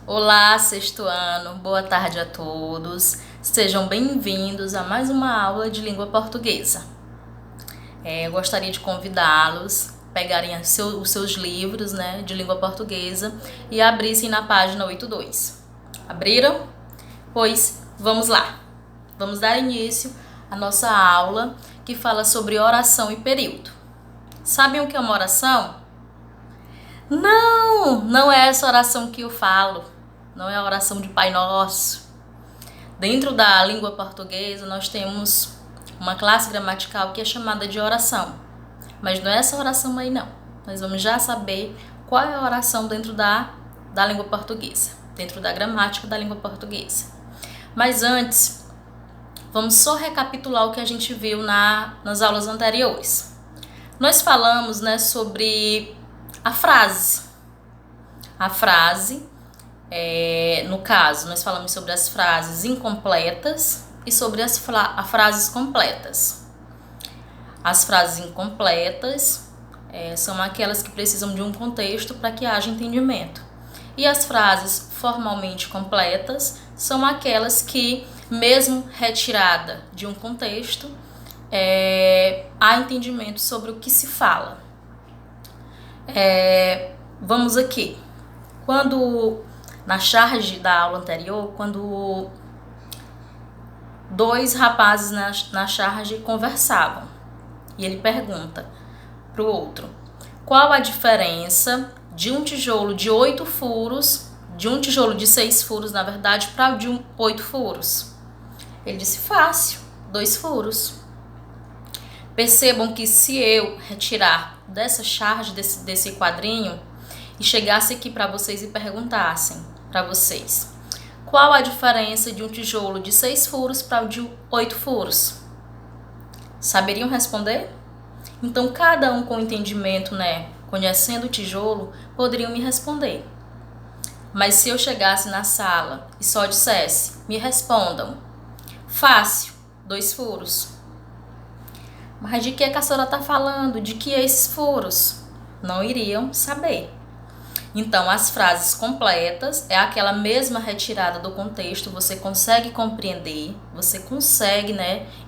Olá, sexto ano, boa tarde a todos. Sejam bem-vindos a mais uma aula de língua portuguesa. Eu gostaria de convidá-los a pegarem os seus livros, de língua portuguesa e abrissem na página 82. Abriram? Pois vamos lá. Vamos dar início à nossa aula que fala sobre oração e período. Sabem o que é uma oração? Não é essa oração que eu falo. Não é a oração de Pai Nosso. Dentro da língua portuguesa, nós temos uma classe gramatical que é chamada de oração. Mas não é essa oração aí, não. Nós vamos já saber qual é a oração dentro da língua portuguesa, dentro da gramática da língua portuguesa. Mas antes, vamos só recapitular o que a gente viu nas aulas anteriores. Nós falamos, sobre a frase. A frase... no caso, nós falamos sobre as frases incompletas e sobre as frases completas. As frases incompletas são aquelas que precisam de um contexto para que haja entendimento. E as frases formalmente completas são aquelas que, mesmo retirada de um contexto, há entendimento sobre o que se fala. Vamos aqui. Na charge da aula anterior, quando dois rapazes na charge conversavam, e ele pergunta para o outro: qual a diferença de um tijolo de 8 furos, de um tijolo de 6 furos, na verdade, para o de 8 furos? Ele disse: fácil, 2 furos. Percebam que se eu retirar dessa charge, desse quadrinho, e chegasse aqui para vocês e perguntassem para vocês: qual a diferença de um tijolo de 6 furos para o de 8 furos? Saberiam responder? Então, cada um com entendimento, conhecendo o tijolo, poderiam me responder. Mas se eu chegasse na sala e só dissesse: me respondam, fácil, 2 furos. Mas de que a senhora está falando? De que esses furos? Não iriam saber. Então, as frases completas é aquela mesma retirada do contexto, você consegue compreender, você consegue,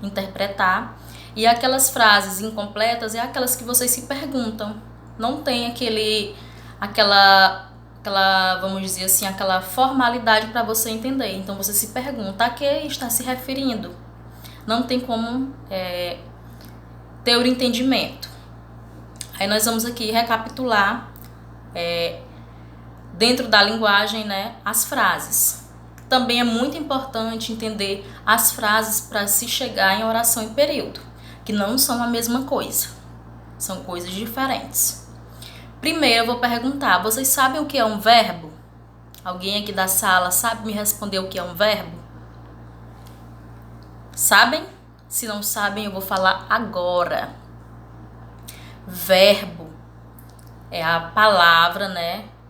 interpretar. E aquelas frases incompletas é aquelas que vocês se perguntam. Não tem aquela, vamos dizer assim, aquela formalidade para você entender. Então, você se pergunta: a que está se referindo? Não tem como ter o entendimento. Aí nós vamos aqui recapitular dentro da linguagem, as frases. Também é muito importante entender as frases para se chegar em oração e período, que não são a mesma coisa, são coisas diferentes. Primeiro eu vou perguntar: vocês sabem o que é um verbo? Alguém aqui da sala sabe me responder o que é um verbo? Sabem? Se não sabem, eu vou falar agora. Verbo é a palavra,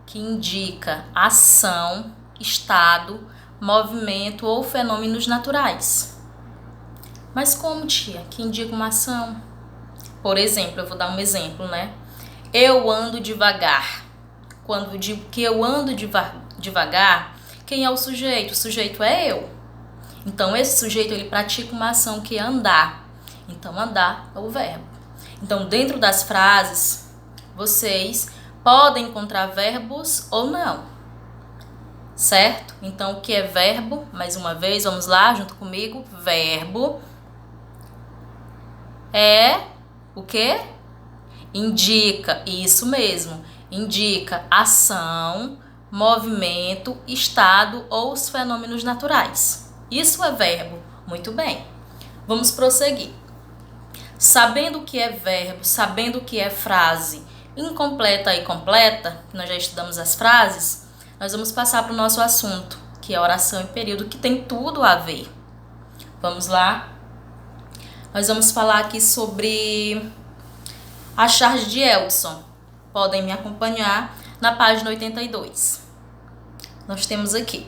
que indica ação, estado, movimento ou fenômenos naturais. Mas como, tia? Que indica uma ação? Por exemplo, eu vou dar um exemplo, Eu ando devagar. Quando eu digo que eu ando devagar, quem é o sujeito? O sujeito é eu. Então, esse sujeito, ele pratica uma ação que é andar. Então, andar é o verbo. Então, dentro das frases, vocês podem encontrar verbos ou não, certo? Então, o que é verbo? Mais uma vez, vamos lá, junto comigo. Verbo é o quê? Indica, isso mesmo, indica ação, movimento, estado ou os fenômenos naturais. Isso é verbo. Muito bem. Vamos prosseguir. Sabendo o que é verbo, sabendo o que é frase incompleta e completa, nós já estudamos as frases, nós vamos passar para o nosso assunto, que é oração e período, que tem tudo a ver. Vamos lá? Nós vamos falar aqui sobre a charge de Eldson. Podem me acompanhar na página 82. Nós temos aqui.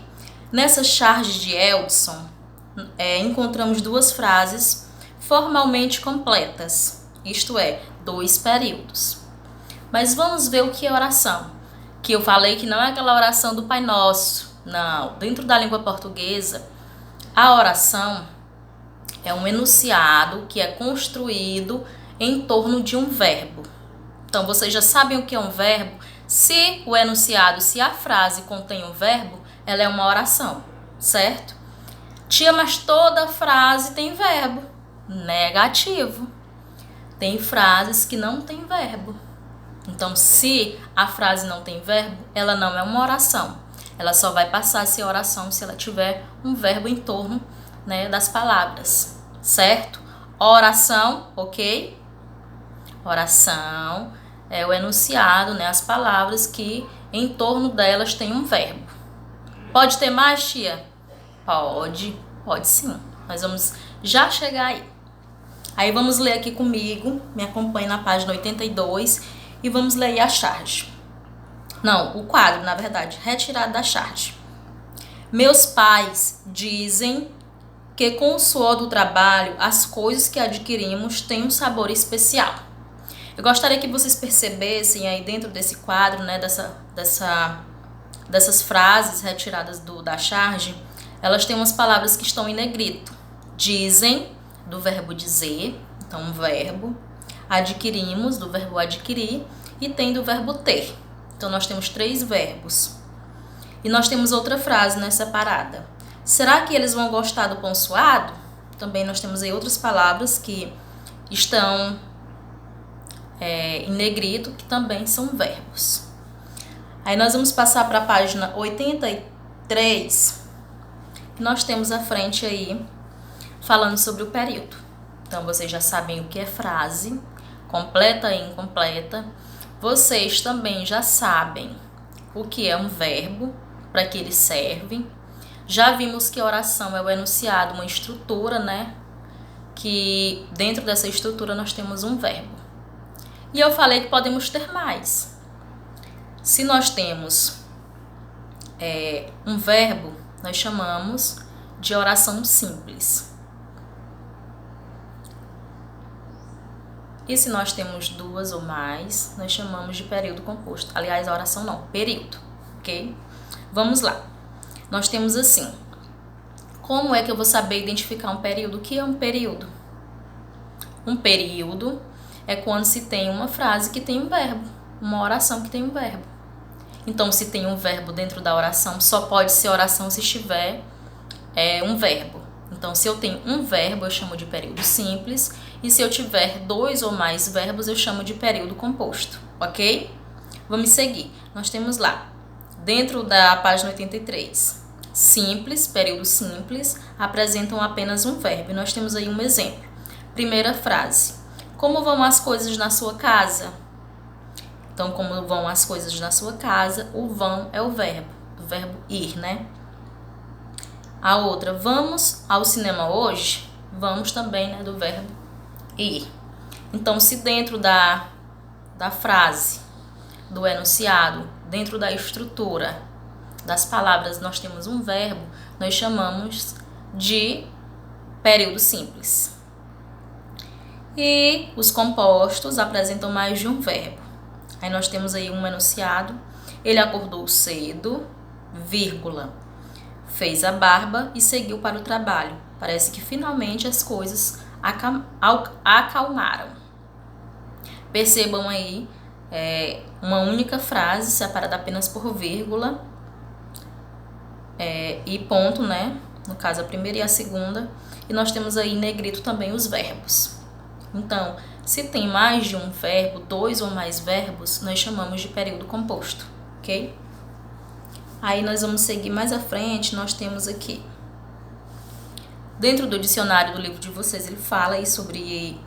Nessa charge de Eldson, encontramos 2 frases formalmente completas, isto é, 2 períodos. Mas vamos ver o que é oração. Que eu falei que não é aquela oração do Pai Nosso, dentro da língua portuguesa, a oração é um enunciado que é construído em torno de um verbo. Então, vocês já sabem o que é um verbo? Se o enunciado, se a frase contém um verbo, ela é uma oração, certo? Tia, mas toda frase tem verbo. Negativo. Tem frases que não tem verbo. Então, se a frase não tem verbo, ela não é uma oração. Ela só vai passar a ser oração se ela tiver um verbo em torno, né, das palavras, certo? Oração, ok? Oração é o enunciado, né, as palavras que em torno delas tem um verbo. Pode ter mais, tia? Pode sim. Nós vamos já chegar aí. Aí vamos ler aqui comigo, me acompanhe na página 82 e vamos ler a charge. Não, o quadro, na verdade, retirado da charge. Meus pais dizem que com o suor do trabalho, as coisas que adquirimos têm um sabor especial. Eu gostaria que vocês percebessem aí dentro desse quadro, né, dessas frases retiradas da charge, elas têm umas palavras que estão em negrito. Dizem, do verbo dizer, então um verbo. Adquirimos, do verbo adquirir. E tem do verbo ter. Então, nós temos 3 verbos. E nós temos outra frase, né, separada. Será que eles vão gostar do pão suado? Também nós temos aí outras palavras que estão em negrito, que também são verbos. Aí nós vamos passar para a página 83. E nós temos à frente aí, falando sobre o período. Então, vocês já sabem o que é frase, completa e incompleta. Vocês também já sabem o que é um verbo, para que ele serve. Já vimos que a oração é o enunciado, uma estrutura, né? Que dentro dessa estrutura nós temos um verbo. E eu falei que podemos ter mais. Se nós temos um verbo, nós chamamos de oração simples. E se nós temos 2 ou mais, nós chamamos de período composto. Aliás, a oração não, período, ok? Vamos lá. Nós temos assim. Como é que eu vou saber identificar um período? O que é um período? Um período é quando se tem uma frase que tem um verbo, uma oração que tem um verbo. Então, se tem um verbo dentro da oração, só pode ser oração se estiver um verbo. Então, se eu tenho um verbo, eu chamo de período simples. E se eu tiver 2 ou mais verbos, eu chamo de período composto, ok? Vamos seguir. Nós temos lá, dentro da página 83, simples, período simples, apresentam apenas um verbo. E nós temos aí um exemplo. Primeira frase. Como vão as coisas na sua casa? Então, como vão as coisas na sua casa, o vão é o verbo ir, né? A outra, vamos ao cinema hoje? Vamos também, né, do verbo ir. Então, se dentro da frase, do enunciado, dentro da estrutura das palavras, nós temos um verbo, nós chamamos de período simples. E os compostos apresentam mais de um verbo. Aí nós temos aí um enunciado. Ele acordou cedo, vírgula, fez a barba e seguiu para o trabalho. Parece que finalmente as coisas acalmaram. Percebam aí uma única frase separada apenas por vírgula e ponto, né? No caso, a primeira e a segunda. E nós temos aí em negrito também os verbos. Então, se tem mais de um verbo, 2 ou mais verbos, nós chamamos de período composto, ok? Aí nós vamos seguir mais à frente, nós temos aqui. Dentro do dicionário do livro de vocês, ele fala aí sobre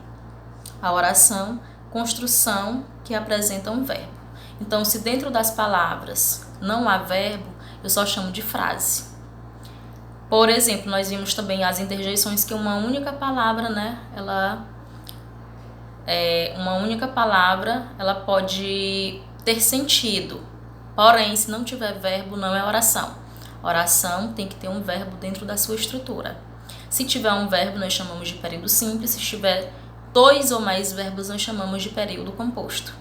a oração, construção que apresenta um verbo. Então, se dentro das palavras não há verbo, eu só chamo de frase. Por exemplo, nós vimos também as interjeições que uma única palavra, né, uma única palavra, ela pode ter sentido. Porém, se não tiver verbo, não é oração. Oração tem que ter um verbo dentro da sua estrutura. Se tiver um verbo, nós chamamos de período simples. Se tiver 2 ou mais verbos, nós chamamos de período composto.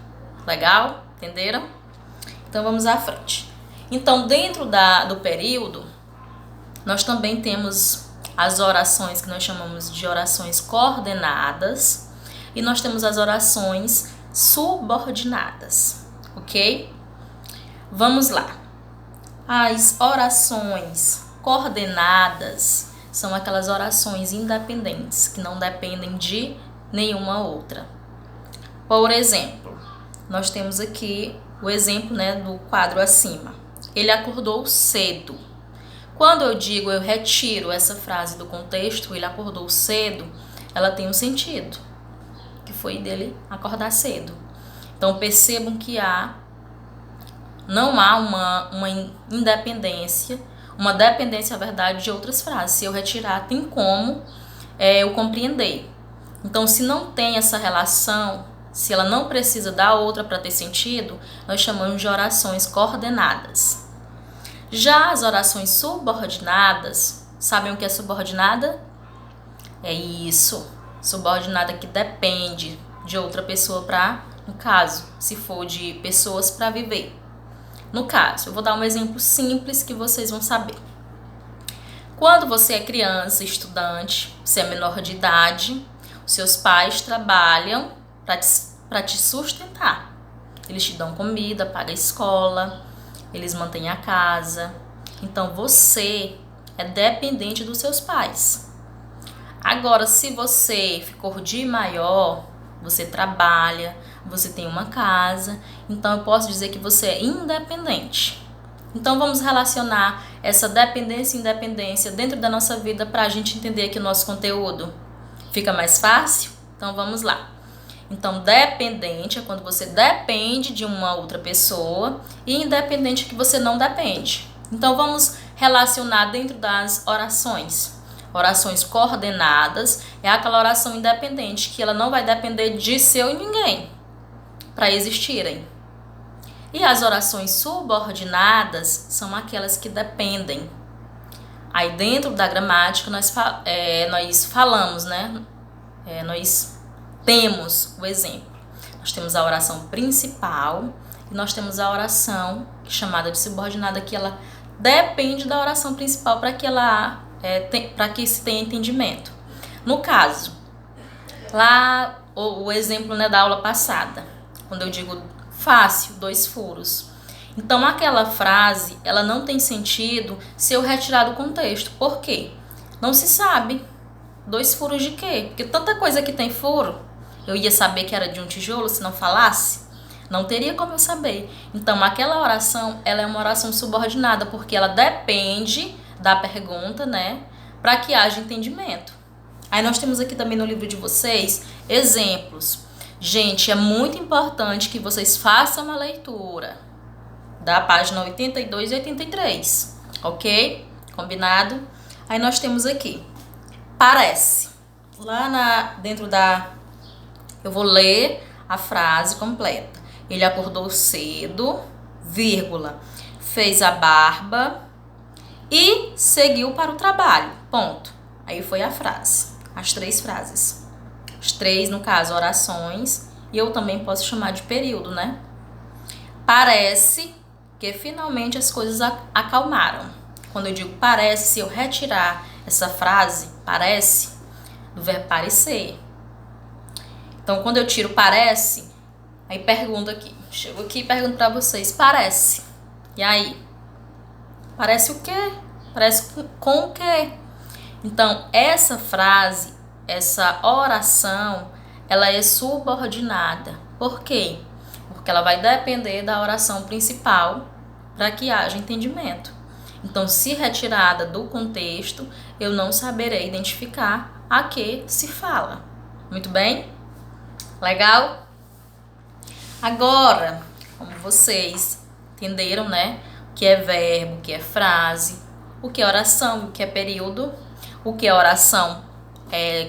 Legal? Entenderam? Então, vamos à frente. Então, dentro do período, nós também temos as orações que nós chamamos de orações coordenadas e nós temos as orações subordinadas, ok? Vamos lá. As orações coordenadas são aquelas orações independentes, que não dependem de nenhuma outra. Por exemplo, nós temos aqui o exemplo, né, do quadro acima. Ele acordou cedo. Quando eu digo, eu retiro essa frase do contexto, ele acordou cedo, ela tem um sentido, que foi dele acordar cedo. Então percebam que não há uma independência, uma dependência, na verdade, de outras frases. Se eu retirar, tem como eu compreender. Então, se não tem essa relação, se ela não precisa da outra para ter sentido, nós chamamos de orações coordenadas. Já as orações subordinadas, sabem o que é subordinada? É isso, subordinada que depende de outra pessoa para, no caso, se for de pessoas para viver. No caso, eu vou dar um exemplo simples que vocês vão saber. Quando você é criança, estudante, você é menor de idade, os seus pais trabalham para te sustentar. Eles te dão comida, pagam a escola, eles mantêm a casa. Então, você é dependente dos seus pais. Agora, se você ficou de maior, você trabalha, você tem uma casa, então eu posso dizer que você é independente. Então, vamos relacionar essa dependência e independência dentro da nossa vida para a gente entender aqui o nosso conteúdo. Fica mais fácil? Então, vamos lá. Então, dependente é quando você depende de uma outra pessoa e independente é que você não depende. Então, vamos relacionar dentro das orações. Orações coordenadas é aquela oração independente que ela não vai depender de seu e ninguém para existirem. E as orações subordinadas são aquelas que dependem. Aí dentro da gramática nós falamos, né? Nós temos o exemplo. Nós temos a oração principal e nós temos a oração chamada de subordinada, que ela depende da oração principal para que para que se tenha entendimento. No caso, lá o exemplo, né, da aula passada, quando eu digo fácil, 2 furos. Então aquela frase, ela não tem sentido se eu retirar do contexto. Por quê? Não se sabe. 2 furos de quê? Porque tanta coisa que tem furo, eu ia saber que era de um tijolo se não falasse? Não teria como eu saber. Então aquela oração, ela é uma oração subordinada, porque ela depende da pergunta, né, para que haja entendimento. Aí nós temos aqui também no livro de vocês exemplos. Gente, é muito importante que vocês façam a leitura da página 82 e 83, ok? Combinado? Aí nós temos aqui, parece. Lá dentro eu vou ler a frase completa. Ele acordou cedo, vírgula, fez a barba e seguiu para o trabalho, ponto. Aí foi a frase, as 3 frases. As 3, no caso, orações, e eu também posso chamar de período, né? Parece que finalmente as coisas acalmaram. Quando eu digo parece, se eu retirar essa frase, parece, do verbo parecer. Então, quando eu tiro parece, aí pergunto aqui, chego aqui e pergunto para vocês, parece. E aí? Parece o quê? Parece com o quê? Então, essa frase, essa oração, ela é subordinada. Por quê? Porque ela vai depender da oração principal para que haja entendimento. Então, se retirada do contexto, eu não saberei identificar a que se fala. Muito bem? Legal? Agora, como vocês entenderam, né? O que é verbo, o que é frase, o que é oração, o que é período, o que é oração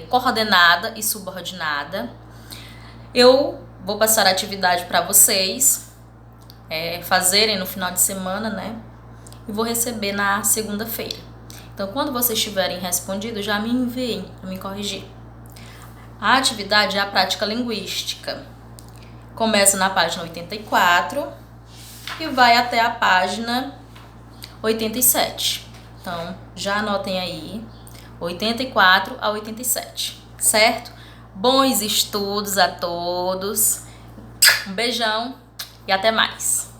coordenada e subordinada. Eu vou passar a atividade para vocês fazerem no final de semana, né? E vou receber na segunda-feira. Então, quando vocês tiverem respondido, já me enviem para me corrigir. A atividade é a prática linguística. Começa na página 84 e vai até a página 87. Então, já anotem aí, 84 a 87, certo? Bons estudos a todos, um beijão e até mais!